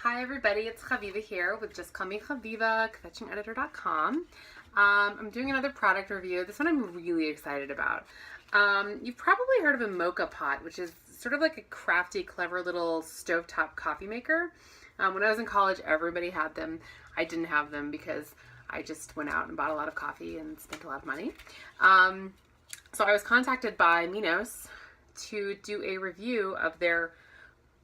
Hi everybody, it's Chaviva here with Just Call Me Chaviva, kvetchingeditor.com. I'm doing another product review. This one I'm really excited about. You've probably heard of a Moka pot, which is sort of like a crafty, clever little stovetop coffee maker. When I was in college, everybody had them. I didn't have them because I just went out and bought a lot of coffee and spent a lot of money. So I was contacted by MINOS to do a review of their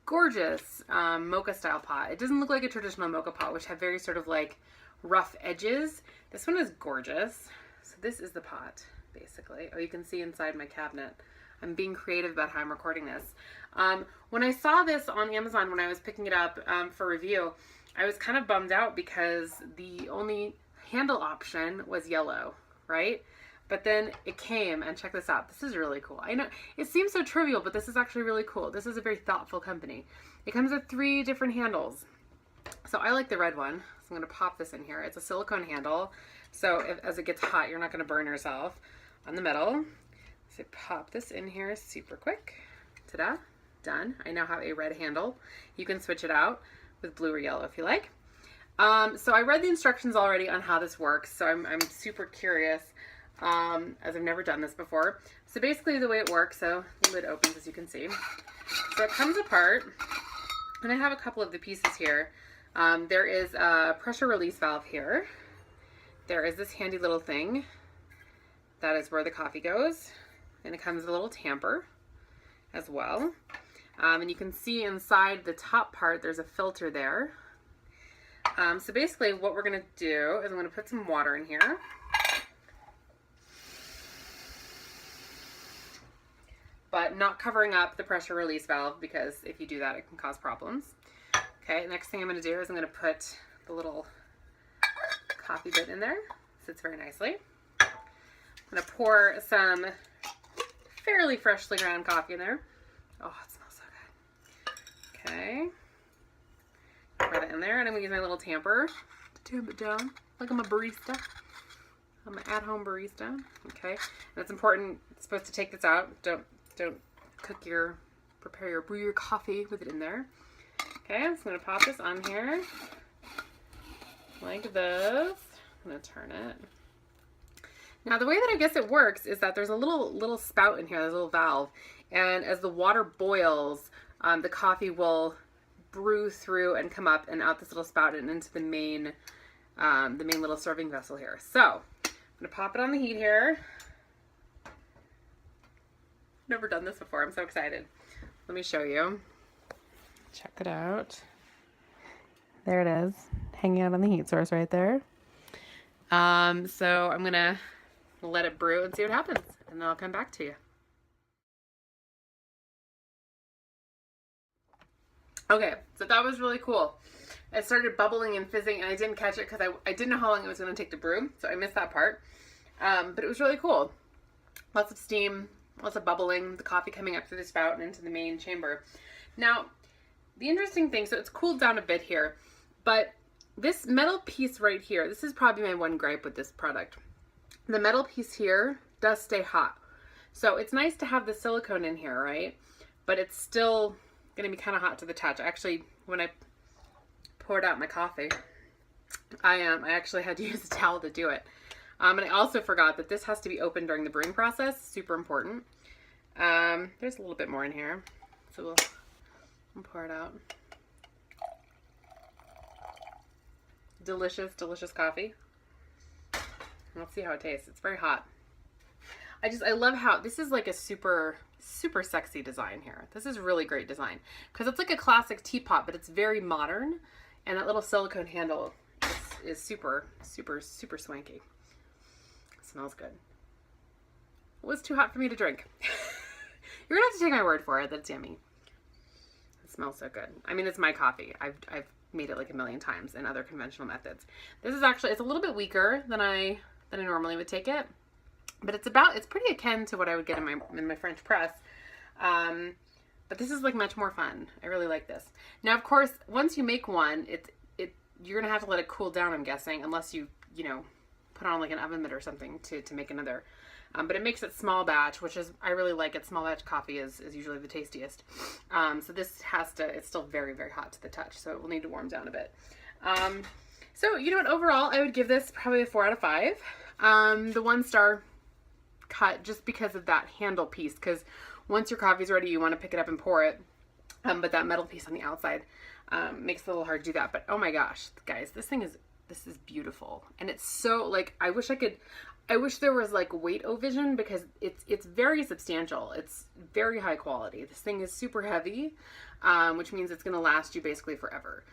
gorgeous mocha style pot. It doesn't look like a traditional mocha pot, which have very sort of like rough edges. This one is gorgeous. So this is the pot, basically. Oh, you can see inside my cabinet. I'm being creative about how I'm recording this. When I saw this on Amazon when I was picking it up for review, I was kind of bummed out because the only handle option was yellow, right? But then it came, and check this out. This is really cool. I know it seems so trivial, but this is actually really cool. This is a very thoughtful company. It comes with 3 different handles. So I like the red one. So I'm going to pop this in here. It's a silicone handle. So as it gets hot, you're not going to burn yourself. On the metal. So pop this in here super quick. Ta-da. Done. I now have a red handle. You can switch it out with blue or yellow if you like. So I read the instructions already on how this works. So I'm super curious. As I've never done this before. So basically the way it works, so the lid opens as you can see. So it comes apart, and I have a couple of the pieces here. There is a pressure release valve here. There is this handy little thing. That is where the coffee goes. And it comes with a little tamper as well. And you can see inside the top part, there's a filter there. So basically what we're going to do is I'm going to put some water in here. But not covering up the pressure release valve, because if you do that, it can cause problems. Okay, next thing I'm going to do is I'm going to put the little coffee bit in there. Sits very nicely. I'm going to pour some fairly freshly ground coffee in there. Oh, it smells so good. Okay. Pour that in there, and I'm going to use my little tamper to tamp it down, like I'm a barista. I'm an at-home barista. Okay, and it's important. It's supposed to take this out. Don't brew your coffee with it in there. Okay, I'm just gonna pop this on here like this. I'm gonna turn it. Now the way that I guess it works is that there's a little spout in here, there's a little valve, and as the water boils, the coffee will brew through and come up and out this little spout and into the main little serving vessel here. So I'm gonna pop it on the heat here. Never done this before. I'm so excited. Let me show you. Check it out. There it is, hanging out on the heat source right there. So I'm gonna let it brew and see what happens, and then I'll come back to you. Okay, so that was really cool. It started bubbling and fizzing, and I didn't catch it because I didn't know how long it was going to take to brew, so I missed that part. But it was really cool. Lots of steam. Lots of bubbling, the coffee coming up through the spout and into the main chamber. Now, the interesting thing, so it's cooled down a bit here, but this metal piece right here, this is probably my one gripe with this product. The metal piece here does stay hot. So it's nice to have the silicone in here, right? But it's still going to be kind of hot to the touch. Actually, when I poured out my coffee, I actually had to use a towel to do it. And I also forgot that this has to be open during the brewing process. Super important. There's a little bit more in here. So we'll pour it out. Delicious, delicious coffee. Let's see how it tastes. It's very hot. I love how this is like a super sexy design here. This is really great design. Because it's like a classic teapot, but it's very modern. And that little silicone handle is super swanky. Smells good. It was too hot for me to drink. You're gonna have to take my word for it that it's yummy. It smells so good. I mean, it's my coffee. I've made it like a million times in other conventional methods. This is actually, it's a little bit weaker than I normally would take it, but it's pretty akin to what I would get in my French press. But this is like much more fun. I really like this. Now, of course, once you make one, you're gonna have to let it cool down, I'm guessing, unless you know, put on like an oven mitt or something to make another. But it makes it small batch, which is, I really like it. Small batch coffee is usually the tastiest. So this it's still very, very hot to the touch, so it will need to warm down a bit. So you know what, overall, I would give this probably a 4 out of 5. The 1-star cut just because of that handle piece, because once your coffee's ready, you want to pick it up and pour it. But that metal piece on the outside makes it a little hard to do that. But oh my gosh, guys, this is beautiful. And it's so, like, I wish there was like weight-o-vision, because it's very substantial. It's very high quality. This thing is super heavy, which means it's going to last you basically forever.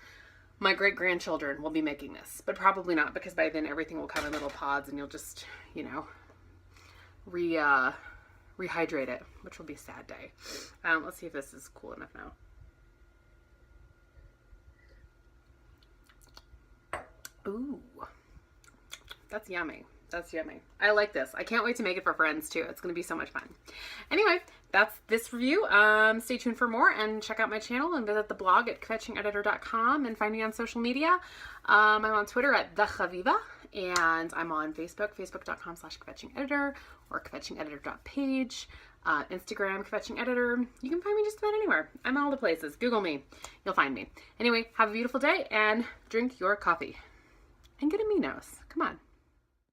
My great-grandchildren will be making this, but probably not, because by then everything will come in little pods and you'll just, you know, rehydrate it, which will be a sad day. Let's see if this is cool enough now. Ooh, that's yummy. That's yummy. I like this. I can't wait to make it for friends too. It's going to be so much fun. Anyway, that's this review. Stay tuned for more, and check out my channel and visit the blog at kvetchingeditor.com, and find me on social media. I'm on Twitter at @thechaviva, and I'm on Facebook, facebook.com/kvetchingeditor, or kvetchingeditor.page, Instagram, kvetchingeditor. You can find me just about anywhere. I'm all the places. Google me. You'll find me. Anyway, have a beautiful day, and drink your coffee. And get a MINOS. Come on.